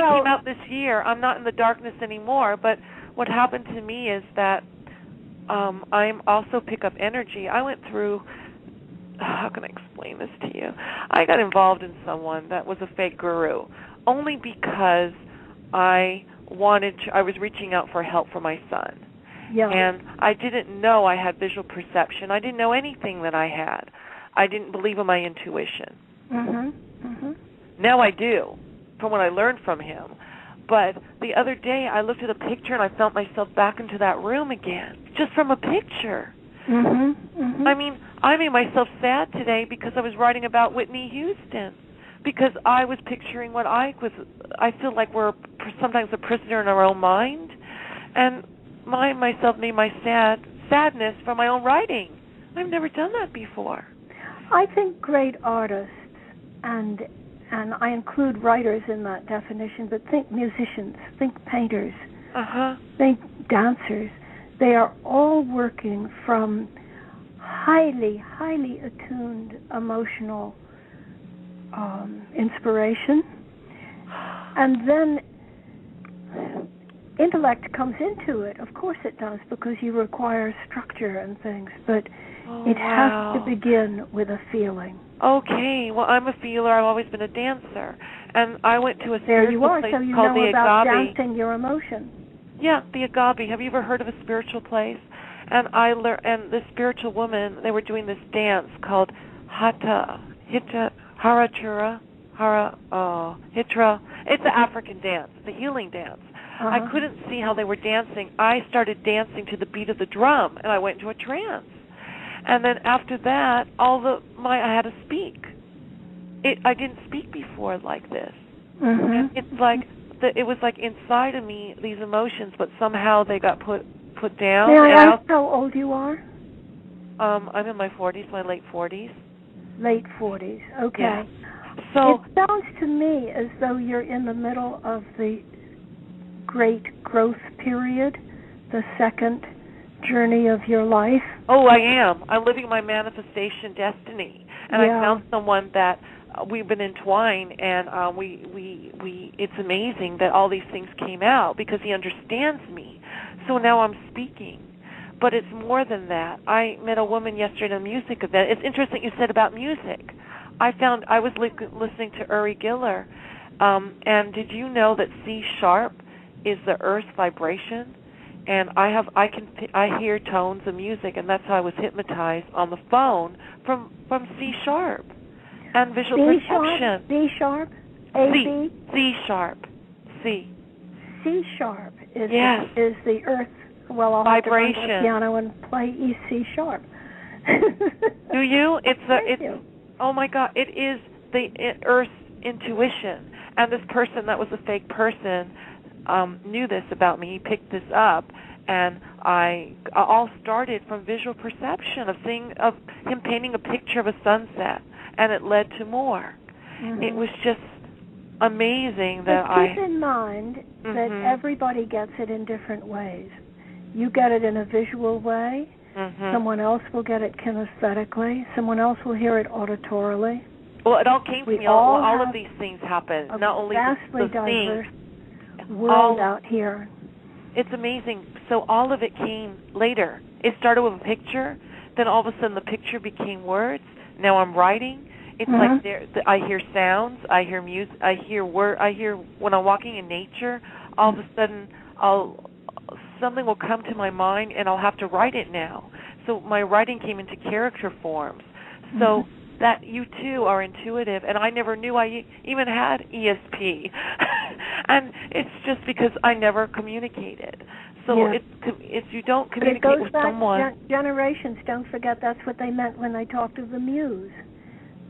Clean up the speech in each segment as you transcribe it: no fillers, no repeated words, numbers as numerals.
came out this year. I'm not in the darkness anymore, but what happened to me is that I also pick up energy. I went through, how can I explain this to you? I got involved in someone that was a fake guru only because I was reaching out for help for my son. Yeah. And I didn't know I had visual perception. I didn't know anything that I had. I didn't believe in my intuition. Now I do, from what I learned from him. But the other day I looked at a picture and I felt myself back into that room again, just from a picture. I mean, I made myself sad today because I was writing about Whitney Houston, because I was picturing what I feel like we're sometimes a prisoner in our own mind, and myself made my sadness from my own writing. I've never done that before. I think great artists, and I include writers in that definition, but think musicians, think painters, think dancers. They are all working from highly, highly attuned emotional inspiration. And then intellect comes into it. Of course it does, because you require structure and things, but it has to begin with a feeling. Okay, well, I'm a feeler. I've always been a dancer. And I went to a spiritual place so you called know the about Agape. dancing your emotion. Yeah, the Agape. Have you ever heard of a spiritual place? And I learned, and this spiritual woman, they were doing this dance called Hitra. It's an African dance, the healing dance. I couldn't see how they were dancing. I started dancing to the beat of the drum, and I went into a trance. And then after that, I had to speak. I didn't speak before like this. And it's like it was like inside of me, these emotions, but somehow they got put down. May I ask how old you are? I'm in my 40s, my late 40s. Late 40s. Okay. Yeah. So it sounds to me as though you're in the middle of the great growth period, the second journey of your life. Oh, I am. I'm living my manifestation destiny, and I found someone that we've been entwined, and we it's amazing that all these things came out because he understands me. So now I'm speaking. But it's more than that. I met a woman yesterday at a music event. It's interesting you said about music. I was listening to Uri Geller, and did you know that C sharp is the Earth's vibration? And I hear tones of music, and that's how I was hypnotized on the phone from C sharp and visual perception. C sharp, A B. C sharp, C. C sharp is the Earth. Well, I'll vibration. Have to run the piano and play E C sharp. Do you? Oh my God! It is the Earth's intuition, and this person that was a fake person knew this about me. He picked this up, and I all started from visual perception of him painting a picture of a sunset, and it led to more. It was just amazing that keep in mind that everybody gets it in different ways. You get it in a visual way. Someone else will get it kinesthetically. Someone else will hear it auditorily. Well, it all came to me. All of these things happen. Not only vastly the diverse thing, world out here. It's amazing. So all of it came later. It started with a picture. Then all of a sudden the picture became words. Now I'm writing. It's like I hear sounds. I hear music. I hear when I'm walking in nature. All of a sudden something will come to my mind, and I'll have to write it now. So my writing came into character forms. So that you, too, are intuitive, and I never knew I even had ESP. And it's just because I never communicated. So it's you don't communicate with someone. It goes back generations. Don't forget that's what they meant when they talked of the muse.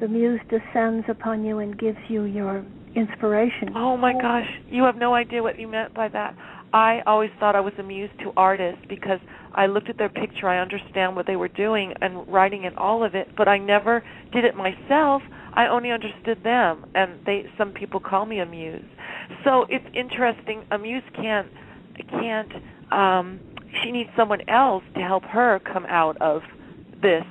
The muse descends upon you and gives you your inspiration. Oh, my gosh. You have no idea what you meant by that. I always thought I was a muse to artists because I looked at their picture, I understand what they were doing and writing and all of it, but I never did it myself. I only understood them, and some people call me a muse. So it's interesting. A muse can't. She needs someone else to help her come out of this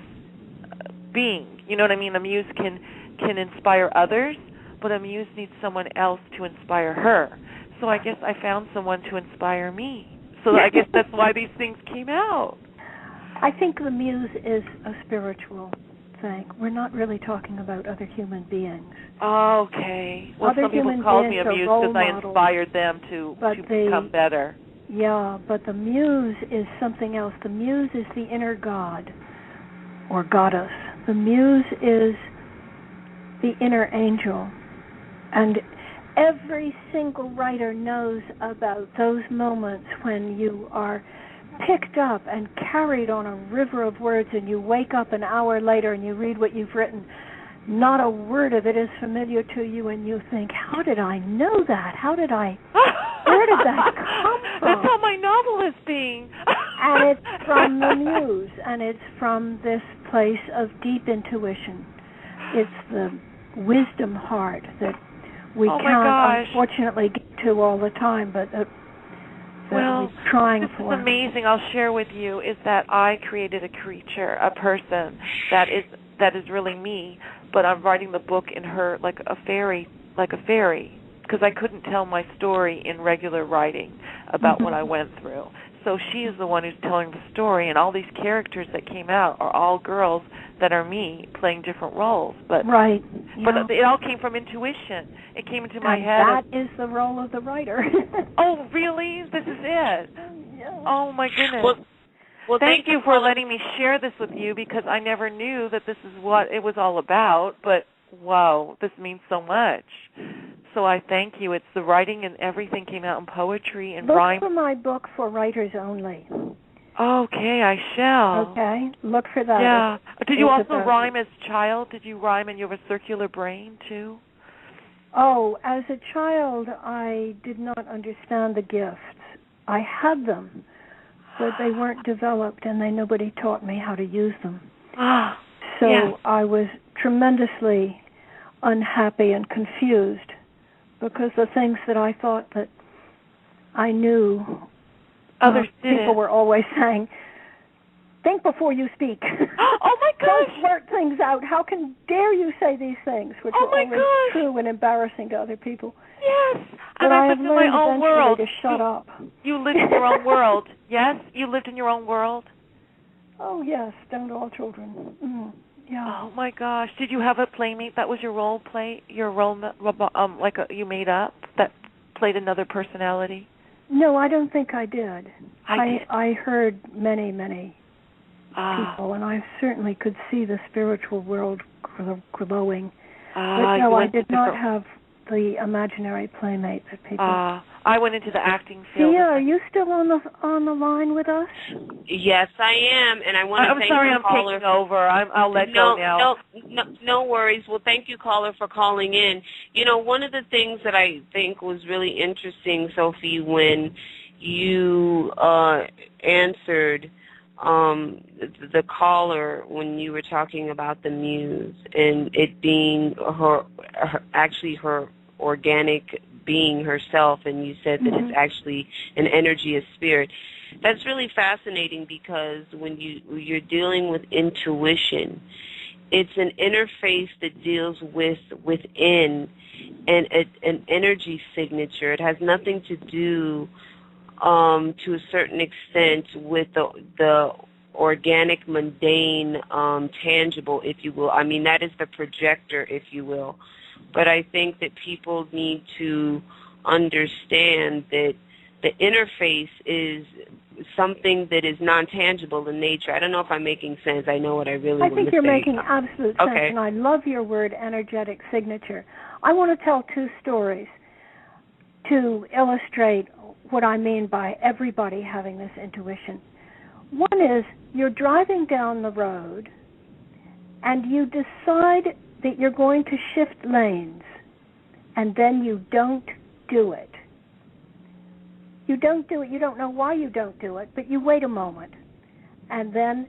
being. You know what I mean? A muse can inspire others, but a muse needs someone else to inspire her. So I guess I found someone to inspire me. So I guess that's why these things came out. I think the muse is a spiritual thing. We're not really talking about other human beings. Okay. Well, other some people human called me beings a muse are role because I models, inspired them to become better. Yeah, but the muse is something else. The muse is the inner god or goddess. The muse is the inner angel. And every single writer knows about those moments when you are picked up and carried on a river of words and you wake up an hour later and you read what you've written. Not a word of it is familiar to you and you think, how did I know that? Where did that come from? That's how my novel is being. And it's from the muse, and it's from this place of deep intuition. It's the wisdom heart that we can't, unfortunately, get to all the time, but that we're trying for. What's amazing, I'll share with you, is that I created a creature, a person that is really me, but I'm writing the book in her like a fairy, because I couldn't tell my story in regular writing about what I went through. So she is the one who's telling the story, and all these characters that came out are all girls that are me playing different roles. But right. But it all came from intuition. It came into my head. That is the role of the writer. Oh, really? This is it? Yeah. Oh, my goodness. Well, thank you for letting me share this with you, because I never knew that this is what it was all about. But, wow, this means so much. So I thank you. It's the writing and everything came out in poetry and rhyme. Look for my book for writers only. Okay, I shall. Okay, look for that. Yeah. Did you also rhyme as a child? Did you rhyme and you have a circular brain, too? Oh, as a child, I did not understand the gifts. I had them, but they weren't developed, and nobody taught me how to use them. So I was tremendously unhappy and confused, because the things that I thought that I knew, people were always saying, think before you speak. Oh, my gosh. Don't blurt things out. How dare you say these things, which are always true and embarrassing to other people. Yes. But and I lived have in my own world. To shut up. You lived in your own world. Yes? You lived in your own world? Oh, yes. Don't all children. Yeah. Oh, my gosh. Did you have a playmate that was your role play, you made up, that played another personality? No, I don't think I did. I heard many, many people, and I certainly could see the spiritual world glowing. But no, I did not have the imaginary playmate that people... I went into the acting field. Tia, are you still on the line with us? Yes, I am, and I want to thank the caller. I'm taking over. I'll let go now. No worries. Well, thank you, caller, for calling in. You know, one of the things that I think was really interesting, Sophie, when you answered the caller when you were talking about the muse and it being her organic being herself, and you said that it's actually an energy of spirit. That's really fascinating, because when you're dealing with intuition, it's an interface that deals within and an energy signature. It has nothing to do to a certain extent with the organic, mundane, tangible, if you will. I mean, that is the projector, if you will. But I think that people need to understand that the interface is something that is non-tangible in nature. I don't know if I'm making sense. I know what I really want to say. I think you're making absolute sense, and I love your word, energetic signature. I want to tell two stories to illustrate what I mean by everybody having this intuition. One is you're driving down the road, and you decide that you're going to shift lanes, and then you don't do it. You don't do it. You don't know why you don't do it, but you wait a moment, and then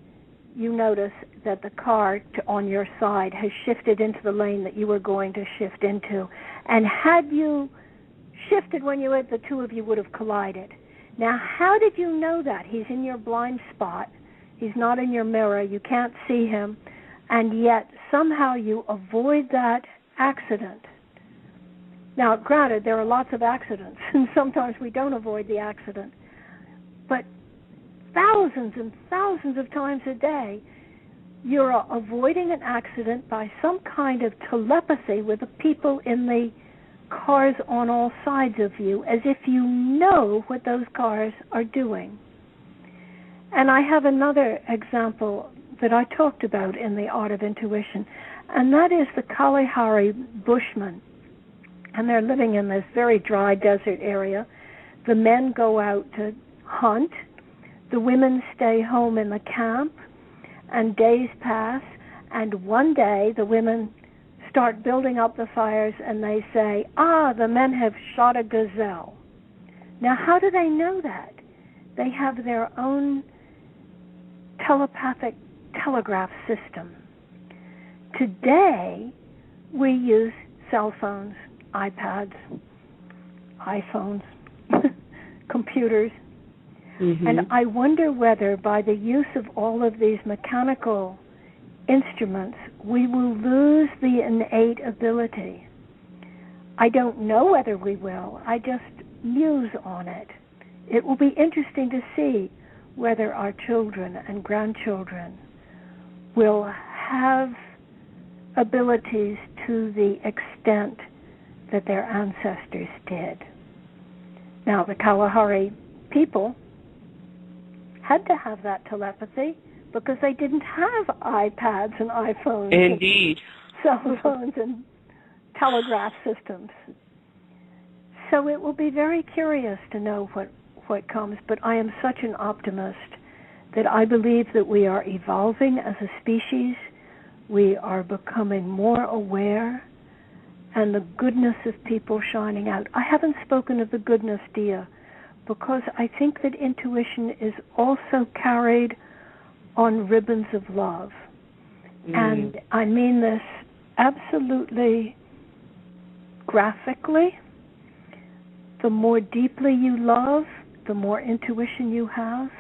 you notice that the car on your side has shifted into the lane that you were going to shift into. And had you shifted when you were, the two of you would have collided. Now, how did you know that? He's in your blind spot. He's not in your mirror. You can't see him. And yet, somehow you avoid that accident. Now, granted, there are lots of accidents, and sometimes we don't avoid the accident. But thousands and thousands of times a day, you're avoiding an accident by some kind of telepathy with the people in the cars on all sides of you, as if you know what those cars are doing. And I have another example that I talked about in The Art of Intuition, and that is the Kalahari Bushmen. And they're living in this very dry desert area. The men go out to hunt. The women stay home in the camp, and days pass, and one day the women start building up the fires, and they say, the men have shot a gazelle. Now, how do they know that? They have their own telepathic telegraph system. Today, we use cell phones, iPads, iPhones, computers. Mm-hmm. And I wonder whether by the use of all of these mechanical instruments, we will lose the innate ability. I don't know whether we will. I just muse on it. It will be interesting to see whether our children and grandchildren will have abilities to the extent that their ancestors did. Now, the Kalahari people had to have that telepathy because they didn't have iPads and iPhones. Indeed. And cell phones and telegraph systems. So it will be very curious to know what comes, but I am such an optimist that I believe that we are evolving as a species. We are becoming more aware, and the goodness of people shining out. I haven't spoken of the goodness, Dia, because I think that intuition is also carried on ribbons of love. And I mean this absolutely graphically. The more deeply you love, the more intuition you have.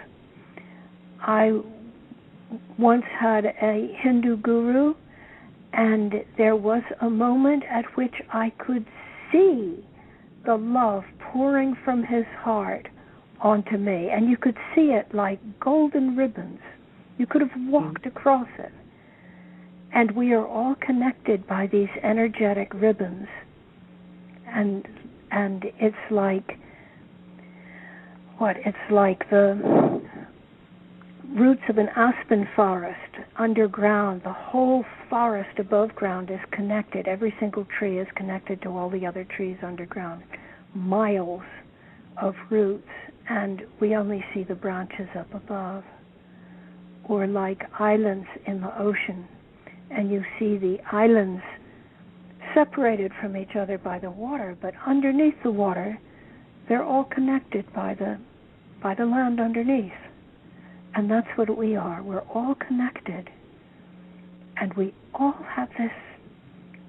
I once had a Hindu guru, and there was a moment at which I could see the love pouring from his heart onto me, and you could see it like golden ribbons. You could have walked across it. And we are all connected by these energetic ribbons. And it's like, it's like the roots of an aspen forest underground. The whole forest above ground is connected. Every single tree is connected to all the other trees underground. Miles of roots, and we only see the branches up above. Or like islands in the ocean, and you see the islands separated from each other by the water, but underneath the water, they're all connected by the land underneath. And that's what we are. We're all connected. And we all have this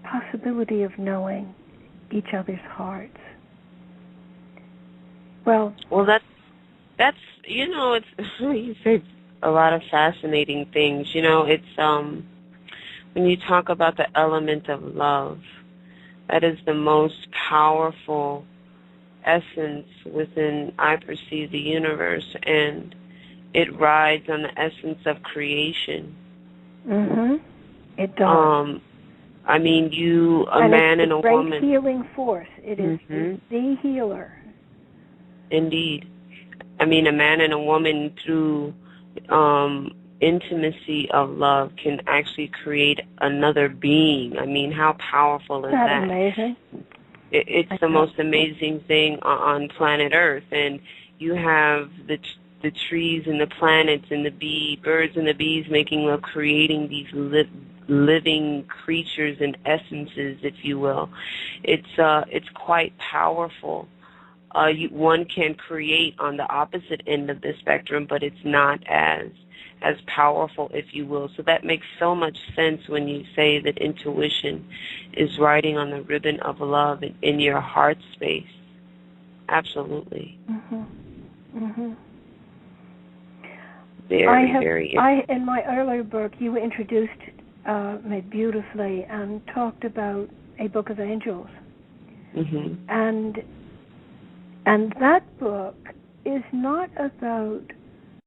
possibility of knowing each other's hearts. Well, that's it's you say a lot of fascinating things. It's when you talk about the element of love, that is the most powerful essence within, I perceive, the universe, and it rides on the essence of creation. It does. I mean, a man and a woman. It's a great healing force. It is the healer. Indeed. I mean, a man and a woman through intimacy of love can actually create another being. I mean, how powerful is that? Isn't that amazing? It's the most amazing thing on planet Earth. And you have the trees and the planets and the birds and the bees making love, creating these living creatures and essences, if you will. It's quite powerful. One can create on the opposite end of the spectrum, but it's not as powerful, if you will. So that makes so much sense when you say that intuition is riding on the ribbon of love in your heart space. Absolutely. Very. In my earlier book, you introduced me beautifully and talked about a book of angels. And that book is not about